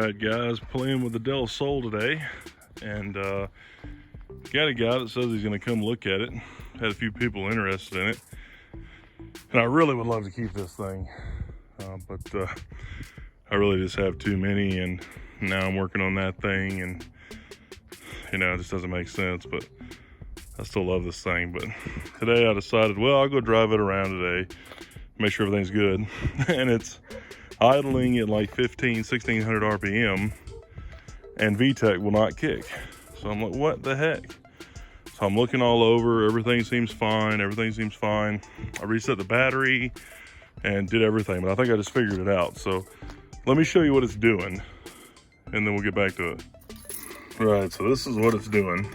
Alright guys, playing with the Del Sol today, and got a guy that says he's going to come look at it. Had a few people interested in it, and I really would love to keep this thing, but I really just have too many, and now I'm working on that thing, and you know, it just doesn't make sense, but I still love this thing. But today I decided, well, I'll go drive it around today, make sure everything's good. And it's idling at like 1600 RPM, and VTEC will not kick. So I'm like, what the heck? So I'm looking all over, everything seems fine. I reset the battery and did everything, but I think I just figured it out. So let me show you what it's doing, and then we'll get back to it. Right, so this is what it's doing.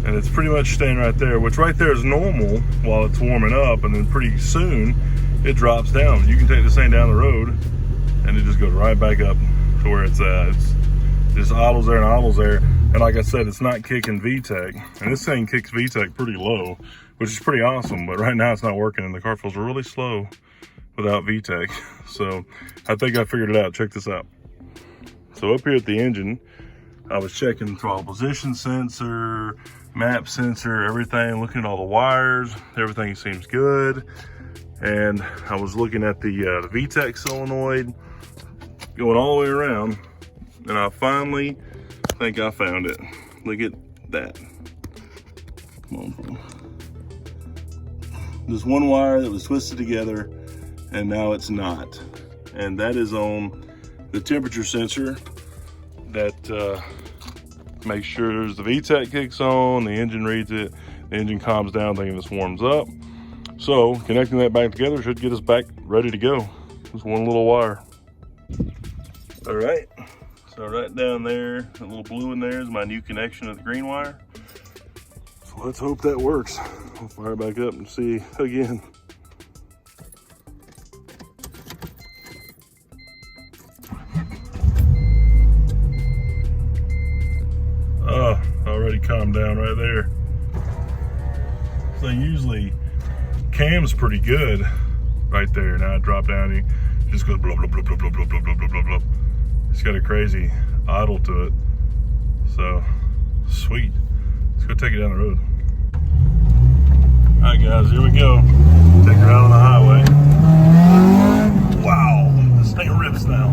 And it's pretty much staying right there, which right there is normal while it's warming up, and then pretty soon it drops down. You can take this thing down the road and it just goes right back up to where it's at. It's just idles there and idles there. And like I said, it's not kicking VTEC, and this thing kicks VTEC pretty low, which is pretty awesome, but right now it's not working, and the car feels really slow without VTEC. So I think I figured it out. Check this out. So up here at the engine, I was checking throttle position sensor, map sensor, everything, looking at all the wires, everything seems good. And I was looking at the VTEC solenoid, going all the way around, and I finally think I found it. Look at that. Come on. There's one wire that was twisted together, and now it's not. And that is on the temperature sensor that make sure the VTEC kicks on, the engine reads it, the engine calms down thinking this warms up. So connecting that back together should get us back ready to go. Just one little wire. All right, so right down there, that little blue in there is my new connection to the green wire. So let's hope that works. I'll fire it back up and see again. Already calmed down right there. So usually cam's pretty good right there. Now I drop down, it just goes blah blah blah blah blah blah blah blah blah blah. It's got a crazy idle to it. So sweet. Let's go take it down the road. Alright guys, here we go. Take her out on the highway. Wow, this thing rips now.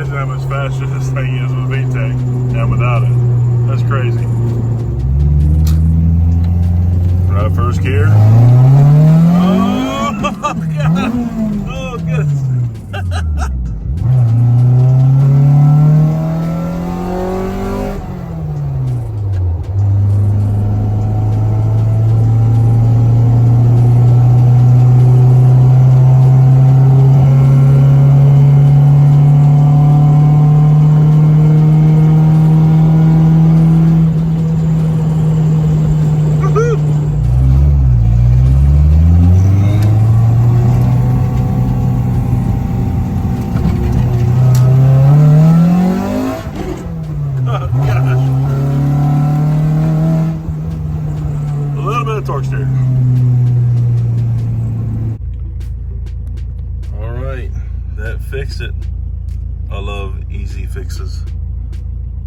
How much faster this thing is with VTEC and without it. That's crazy. Right, first gear. Oh God! Oh goodness! Torque steer. All right, that fixed it. I love easy fixes.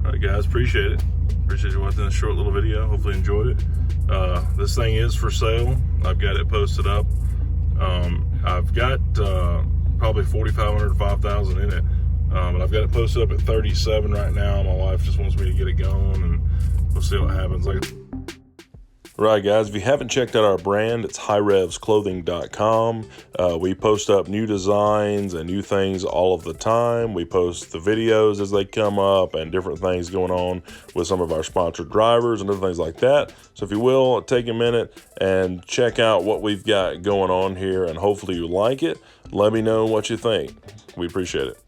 All right guys, appreciate it. Appreciate you watching this short little video. Hopefully you enjoyed it. This thing is for sale. I've got it posted up. I've got probably 4,500 to 5,000 in it. But I've got it posted up at 37 right now. My wife just wants me to get it going, and we'll see what happens. Like Right, guys, if you haven't checked out our brand, it's HiRevzClothing.com. We post up new designs and new things all of the time. We post the videos as they come up and different things going on with some of our sponsored drivers and other things like that. So if you will, take a minute and check out what we've got going on here, and hopefully you like it. Let me know what you think. We appreciate it.